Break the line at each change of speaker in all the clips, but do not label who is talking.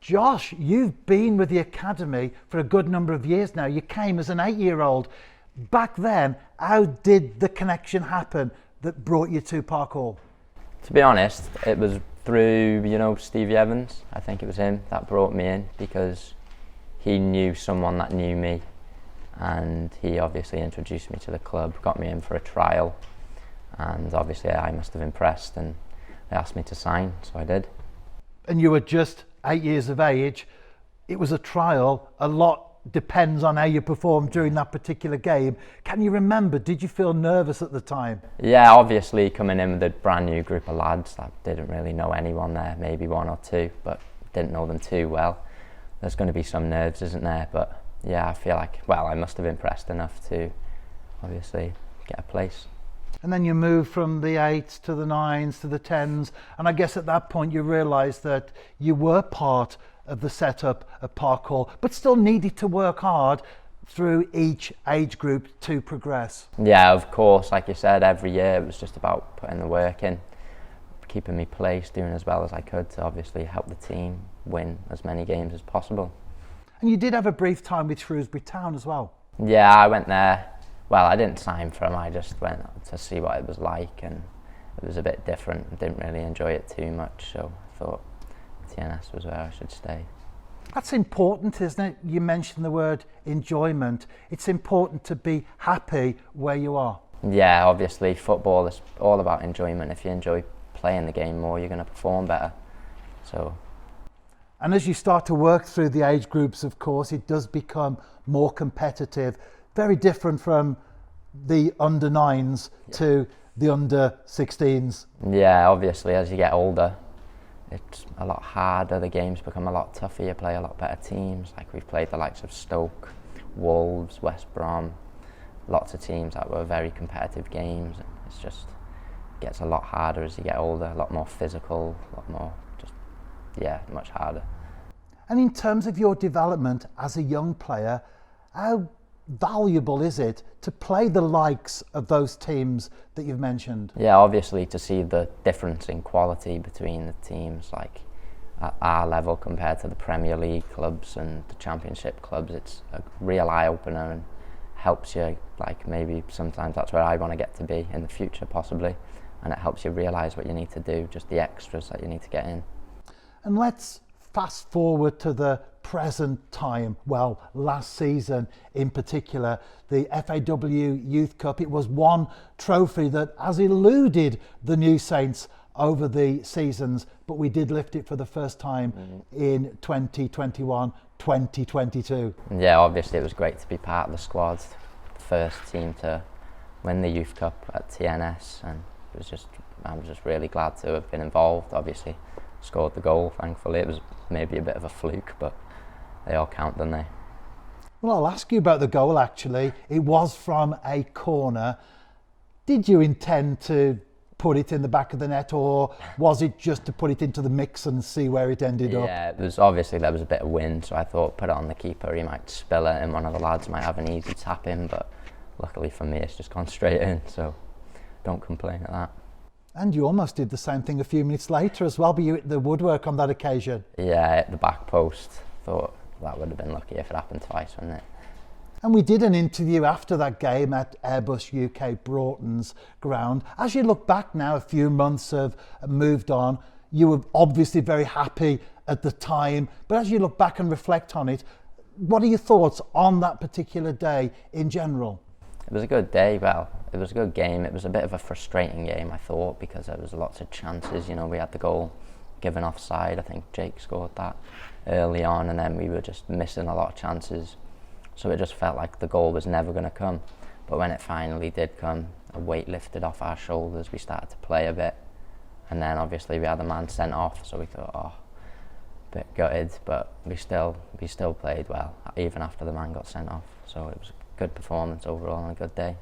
Josh, you've been with the academy for a good number of years now. You came as an 8-year-old. Back then, how did the connection happen that brought you to Park Hall?
To be honest, it was through, Stevie Evans. I think it was him that brought me in because he knew someone that knew me, and he obviously introduced me to the club, got me in for a trial, and obviously I must have impressed and they asked me to sign, so I did.
And you were just 8 years of age. It was a trial. A lot depends on how you performed during that particular game. Can you remember, did you feel nervous at the time?
Yeah, obviously coming in with a brand new group of lads that didn't really know anyone there, maybe one or two, but didn't know them too well. There's going to be some nerves, isn't there? But yeah, I feel like, I must have impressed enough to obviously get a place.
And then you move from the 8s to the 9s to the 10s, and I guess at that point you realised that you were part of the setup at Park Hall, but still needed to work hard through each age group to progress.
Yeah, of course, like you said, every year it was just about putting the work in, keeping me placed, doing as well as I could to obviously help the team win as many games as possible.
And you did have a brief time with Shrewsbury Town as well.
Yeah, I went there. Well, I didn't sign for them, I just went to see what it was like, and it was a bit different. I didn't really enjoy it too much, so I thought TNS was where I should stay.
That's important, isn't it? You mentioned the word enjoyment. It's important to be happy where you are.
Yeah, obviously football is all about enjoyment. If you enjoy playing the game more, you're going to perform better.
And as you start to work through the age groups, of course, it does become more competitive. Very different from the under 9s to the under 16s.
Yeah, obviously as you get older, it's a lot harder. The games become a lot tougher. You play a lot better teams. Like we've played the likes of Stoke, Wolves, West Brom, lots of teams that were very competitive games. It's just gets a lot harder as you get older, a lot more physical, a lot more much harder.
And in terms of your development as a young player, how valuable is it to play the likes of those teams that you've mentioned?
Yeah, obviously to see the difference in quality between the teams, like at our level compared to the Premier League clubs and the Championship clubs, it's a real eye-opener and helps you, like maybe sometimes that's where I want to get to be in the future possibly, and it helps you realise what you need to do, just the extras that you need to get in.
And let's fast forward to the present time. Well, last season in particular, the FAW Youth Cup, it was one trophy that has eluded the New Saints over the seasons, but we did lift it for the first time in 2021, 2022.
Yeah, obviously it was great to be part of the squad, the first team to win the Youth Cup at TNS, and I'm just really glad to have been involved. Obviously scored the goal, thankfully. It was maybe a bit of a fluke, but they all count, don't they?
Well, I'll ask you about the goal actually. It was from a corner. Did you intend to put it in the back of the net, or was it just to put it into the mix and see where it ended up?
Yeah, it was obviously there was a bit of wind, so I thought put it on the keeper, he might spill it and one of the lads might have an easy tap in, but luckily for me it's just gone straight in, so don't complain at that.
And you almost did the same thing a few minutes later as well, but you hit the woodwork on that occasion.
Yeah, at the back post. Thought that would have been lucky if it happened twice, wouldn't it?
And we did an interview after that game at Airbus UK Broughton's ground. As you look back now, a few months have moved on. You were obviously very happy at the time, but as you look back and reflect on it, what are your thoughts on that particular day in general?
It was a good day, it was a good game. It was a bit of a frustrating game, I thought, because there was lots of chances. We had the goal given offside. I think Jake scored that early on, and then we were just missing a lot of chances. So it just felt like the goal was never going to come. But when it finally did come, a weight lifted off our shoulders. We started to play a bit, and then obviously we had a man sent off. So we thought, a bit gutted, but we still played well, even after the man got sent off. So it was good performance overall and a good day.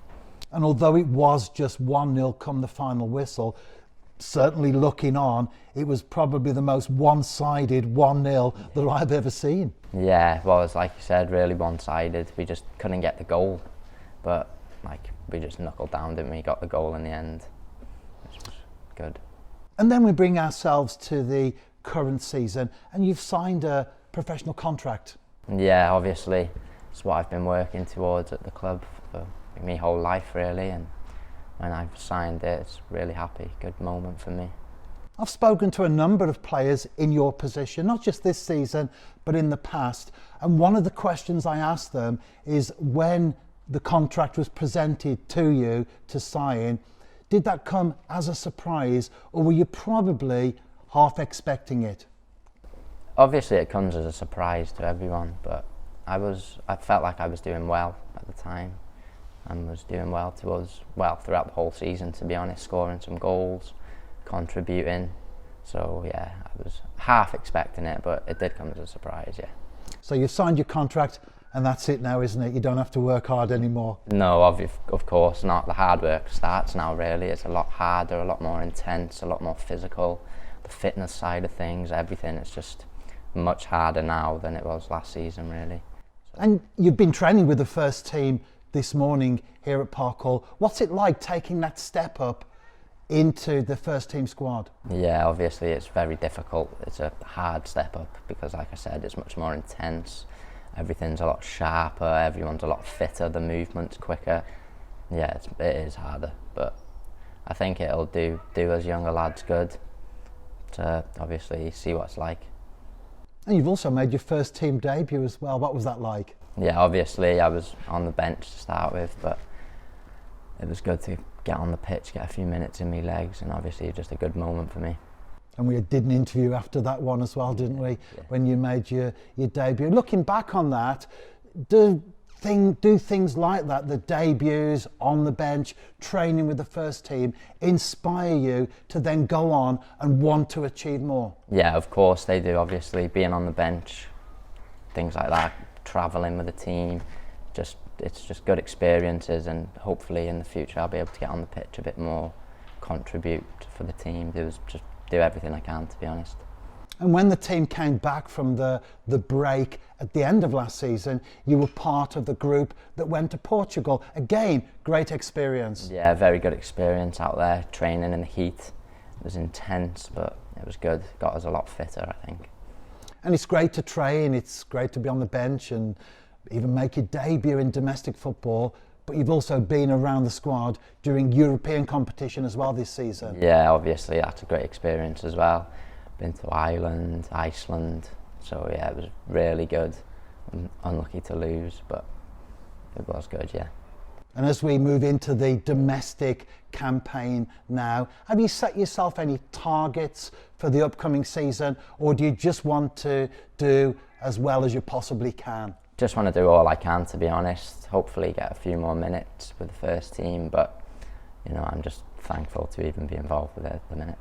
And although it was just 1-0 come the final whistle, certainly looking on, it was probably the most one-sided 1-0 that I've ever seen.
Yeah, well, it's like you said, really one-sided. We just couldn't get the goal, but we just knuckled down, didn't we? Got the goal in the end, which was good.
And then we bring ourselves to the current season, and you've signed a professional contract.
Yeah, obviously, it's what I've been working towards at the club for my whole life, really, and when I've signed it, it's really happy, good moment for me.
I've spoken to a number of players in your position, not just this season, but in the past, and one of the questions I asked them is when the contract was presented to you to sign, did that come as a surprise, or were you probably half expecting it?
Obviously it comes as a surprise to everyone, but I felt like I was doing well at the time and was doing well throughout the whole season, to be honest, scoring some goals, contributing. So yeah, I was half expecting it, but it did come as a surprise, yeah.
So you've signed your contract and that's it now, isn't it? You don't have to work hard anymore.
No, of course not. The hard work starts now, really. It's a lot harder, a lot more intense, a lot more physical. The fitness side of things, everything, it's just much harder now than it was last season, really.
And you've been training with the first team this morning here at Park Hall. What's it like taking that step up into the first team squad?
Yeah, obviously it's very difficult. It's a hard step up because, like I said, it's much more intense. Everything's a lot sharper, everyone's a lot fitter, the movement's quicker. Yeah, it is harder, but I think it'll do us younger lads good to obviously see what it's like.
And you've also made your first team debut as well. What was that like?
Yeah, obviously I was on the bench to start with, but it was good to get on the pitch, get a few minutes in my legs, and obviously just a good moment for me.
And we did an interview after that one as well, didn't we?
Yeah.
When you made your debut. Looking back on that, do things like that, the debuts on the bench, training with the first team, inspire you to then go on and want to achieve more?
Yeah, of course they do. Obviously, being on the bench, things like that, travelling with the team, it's just good experiences, and hopefully in the future I'll be able to get on the pitch a bit more, contribute for the team, do everything I can, to be honest.
And when the team came back from the break at the end of last season, you were part of the group that went to Portugal. Again, great experience.
Yeah, very good experience out there, training in the heat. It was intense, but it was good. Got us a lot fitter, I think.
And it's great to train, it's great to be on the bench and even make your debut in domestic football, but you've also been around the squad during European competition as well this season.
Yeah, obviously that's a great experience as well. Been to Ireland, Iceland, so yeah, it was really good. I'm unlucky to lose, but it was good, yeah.
And as we move into the domestic campaign now, have you set yourself any targets for the upcoming season, or do you just want to do as well as you possibly can?
Just want to do all I can, to be honest. Hopefully get a few more minutes with the first team, but you know, I'm just thankful to even be involved with it at the minute.